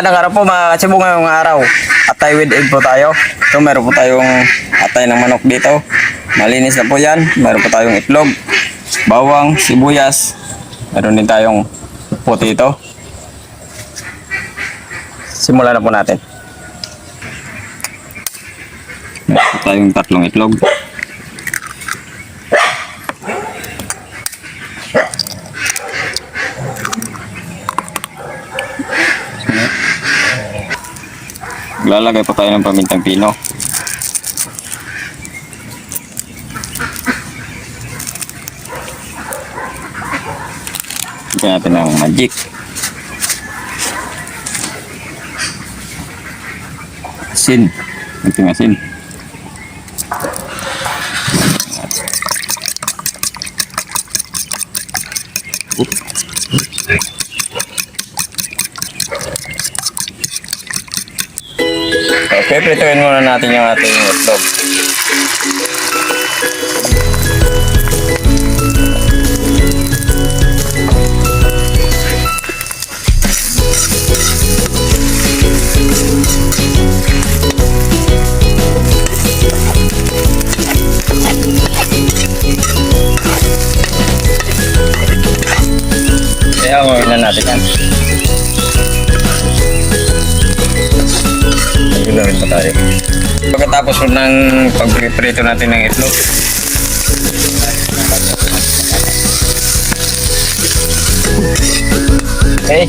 Magandang araw po mga katsibo ngayong araw. Atay with egg po tayo. So meron po tayong atay ng manok dito. Malinis na po yan. Meron po tayong itlog, bawang, sibuyas. Meron din tayong puti ito. Simulan na po natin. Meron po tayong tatlong itlog. Lalagay pa tayo ng pamintang pino. Ito natin ng magic. Asin. Ito asin. Okay, prituin muna natin yung ating itlog. Kaya gawin na natin yan. Gawin pa tayo. Pagkatapos ng pagprito natin ng itlog, okay,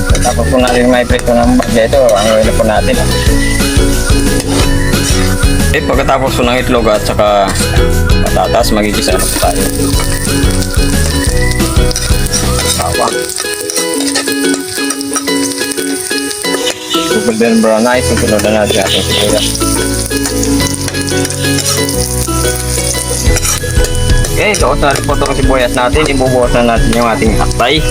pagkatapos po natin may prito ng bagya ito, ang gawin po natin. Okay, pagkatapos po ng itlog at saka patatas, magigisa na po tayo. Bawang, golden brown rice, susunod na natin ating sibuyas. Okay, so sa po itong sibuyas natin, ibubuhos na natin yung ating atay.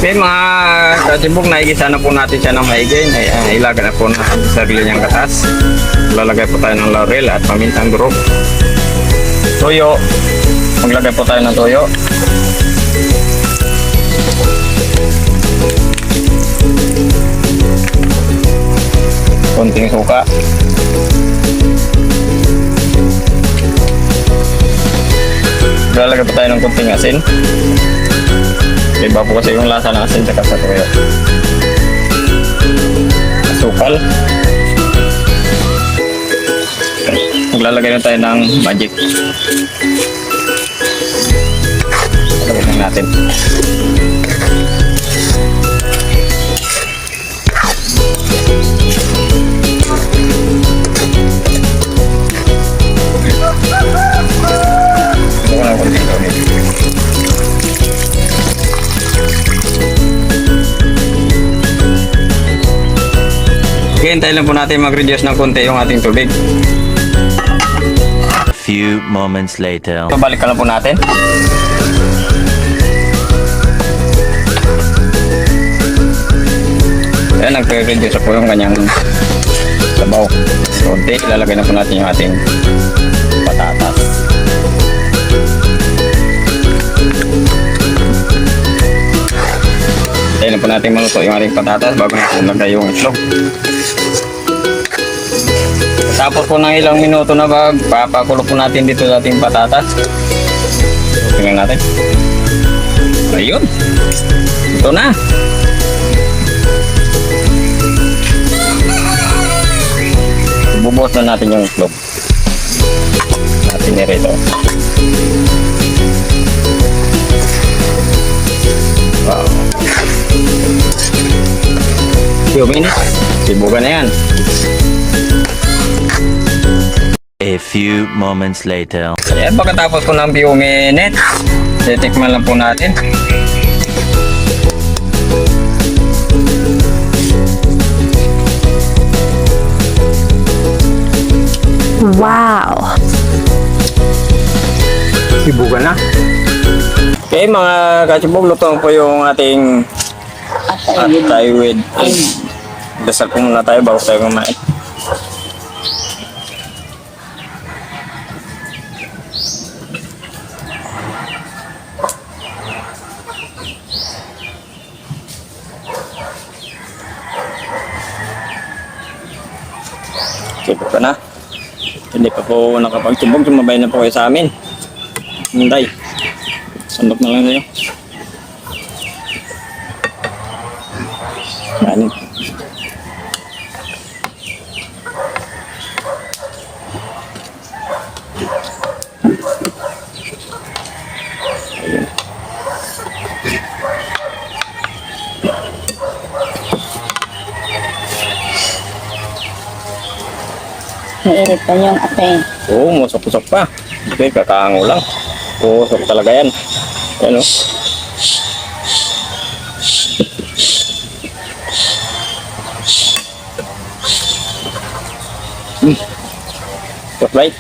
Okay mga katibog, naigisa na po natin siya ng maigay. Ilaga na po na sarili niyang gatas. Lalagay po tayo ng laurel at pamintang durog. Toyo. Maglagay po tayo ng toyo. Konting suka. Lalagay po tayo ng konting asin. Iba po kasi yung lasa ng asin sa toyo. Asukal. Maglalagay na tayo ng magic. Lagyan na natin. Ito ko lang konting gawin. Hintayin lang po natin mag-reduce ng konti yung ating tubig. Few moments later. So, balik ka lang po natin. Ayan, nag-reduce po yung kanyang sabaw. Konti, ilalagay na po natin yung ating patatas. Hintayin na po natin maluto yung ating patatas bago natin ilagay yung itlog. Tapos po ng ilang minuto na papakulo po natin dito sa ating patatas. Tingnan natin. Ayun. Ito na. Bubuhos na natin yung itlog. Natin nirito. Wow. Few minutes. Sibugan na yan. A few moments later. Ayan, pagkatapos po ng few minutes, titikman lang po natin. Wow! Sibugan na. Okay mga katsibog, luto po yung ating atay with egg. Dasal po muna tayo bago tayo kumain. Sipot pa na. Hindi pa po nakapagtubog. Sumabay na po kayo sa amin. Hinday. Sandok na lang kayo. Yan. Ayun. Nairit pa yung ate. Oo, musok-musok pa. Okay, kakaango lang. Oo, sok talaga yan. Yan o. Top right.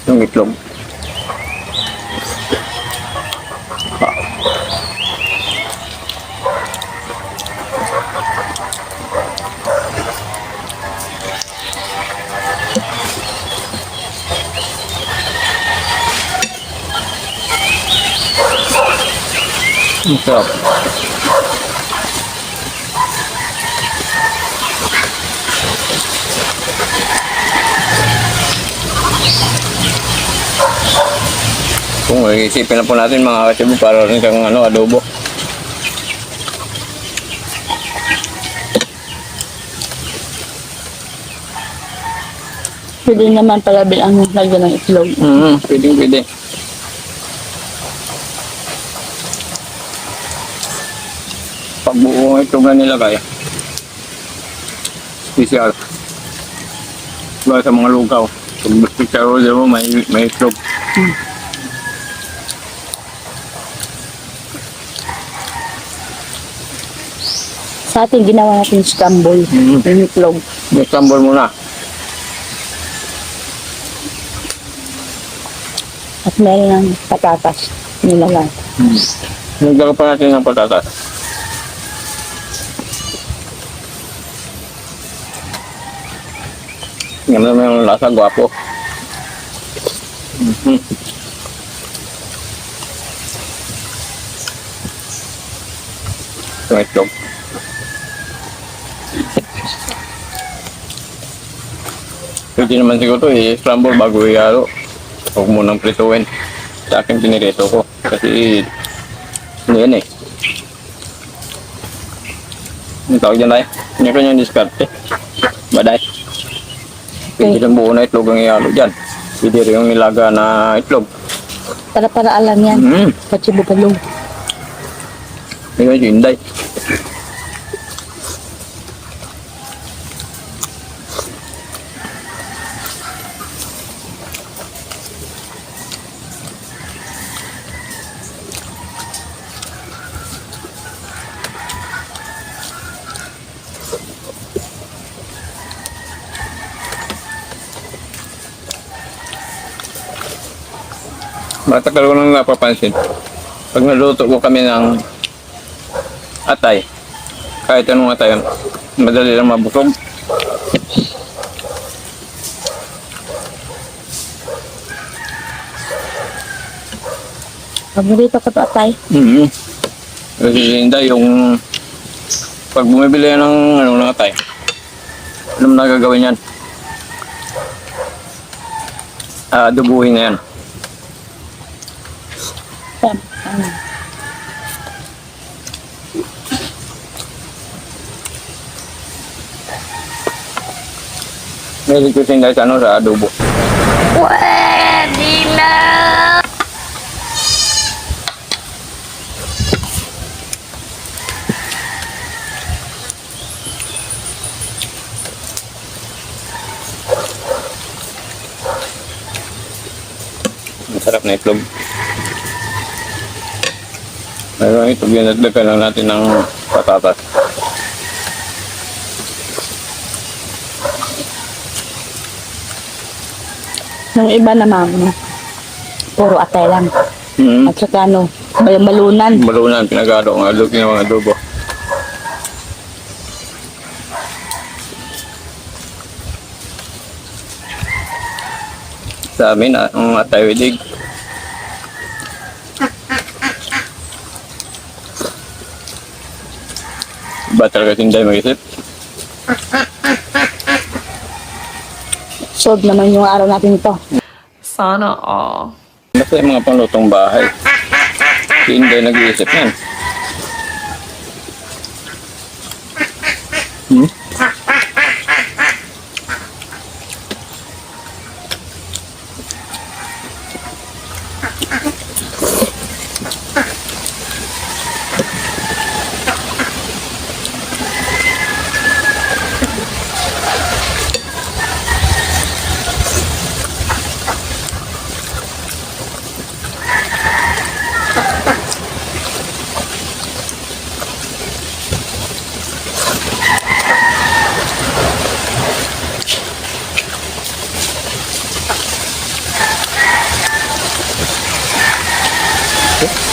Yung itlog. Ang sarap. Kung isipin na po natin mga katibo para rin kang adobo. Pwede naman pala bilang lagyan ng itlog. Pwede. Pagbuo ito nga nilagay. Special. Diba sa mga lugaw. Pag special mo, may itlog. Sa atin, ginawa natin scramble. Yung itlog. May sambal muna. At meron ng patatas nilalagay. Nagdaga pa natin ng patatas. Yan naman yung lasa, gwapo. Yung itlog. Pwede naman siguro i-scramble bago ihalo. Huwag mo nang prituin. Sa akin pinirito ko. Kasi ano yan eh. Ang tawag dyan tayo. Hindi ko yung diskarte. Baday. Pwede lang buo na itlog ang ihalo dyan. Pwede rin yung nilaga na itlog. Para alam yan. Kachibo palong. Hindi ko yung hinday. Matagal ko nang napapansin. Pag naluto ko kami ng atay, kahit anong atay, madali lang mabusog. Paborito ko to atay. Kasi hindi yung pag bumibili yan ng atay, alam na gagawin yan. Adobuhin na yan. May requesting guys sa adobo. Pwede na! Masarap na itlog. Mayroon itlog yan at lagyan lang natin ng patatas. Yung iba naman, puro atay lang. Hmm. At saka ano, balunan. Malunan, pinagalo ng adobo, ng mga adobo. Sa amin, ang atay with egg. Iba talaga sinday mag-isip. Solve naman yung araw natin ito. Sana all. Basta yung mga panlutong bahay. Si Inday nag-iisip yan. Hmm?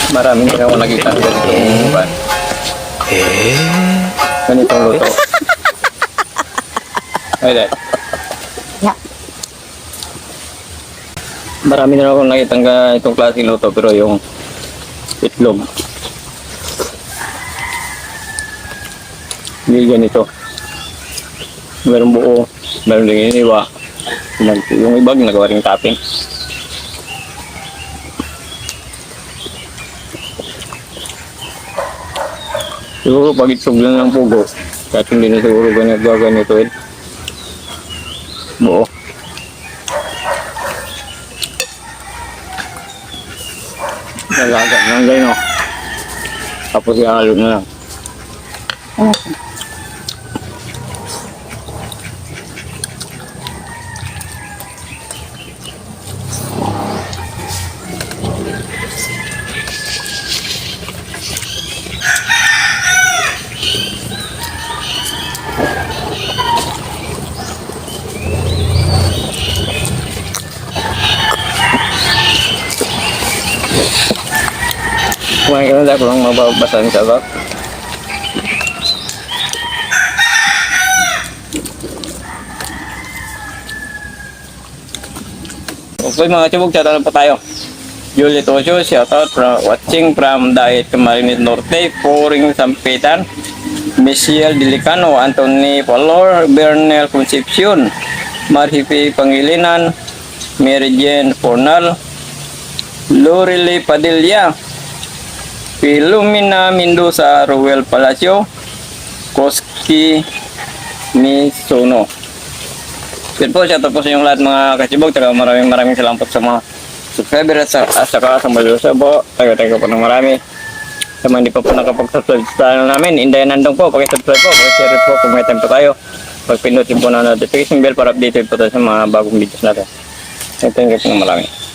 Marami din ako nakita ng ganitong ban. Ganitong luto. Ay, dahil. Yeah. Marami na ako nakita ng itong klaseng luto pero yung itlog. Hindi ganito. Meron buo, meron din iniwa. Yung iba ginagawa rin topping. Siguro pag itlog lang ng pugo, kahit hindi na siguro ganito eh. Buo. Nalagat lang ganyan, no? Tapos ihalo na lang. Ano? Kumain ka na dahil lang mababasan sa bak. Okay mga chibog, shoutout na po tayo. Julie Tosio, shoutout from watching from Diet Camarines Norte, Pouring Sampitan, Michelle Delicano, Anthony Palor, Bernel Concepcion, Marhipi Pangilinan, Mary Jane Fornal, Lorely Padilla, Filomena Mendoza, Ruel Palacio, Koski Misono. Yan po, shoutout po sa inyong lahat mga kachibog. Maraming salamat po sa mga subscriber at saka sa malusa po. Tayo po ng marami. Sa mga hindi pa po nakapag-subscribe sa channel namin, Inday Nandong po, pag-subscribe po, pag-share po kung may time po tayo. Pag-pinutin po na notification bell para updated po tayo sa mga bagong videos natin. Thank you po ng marami.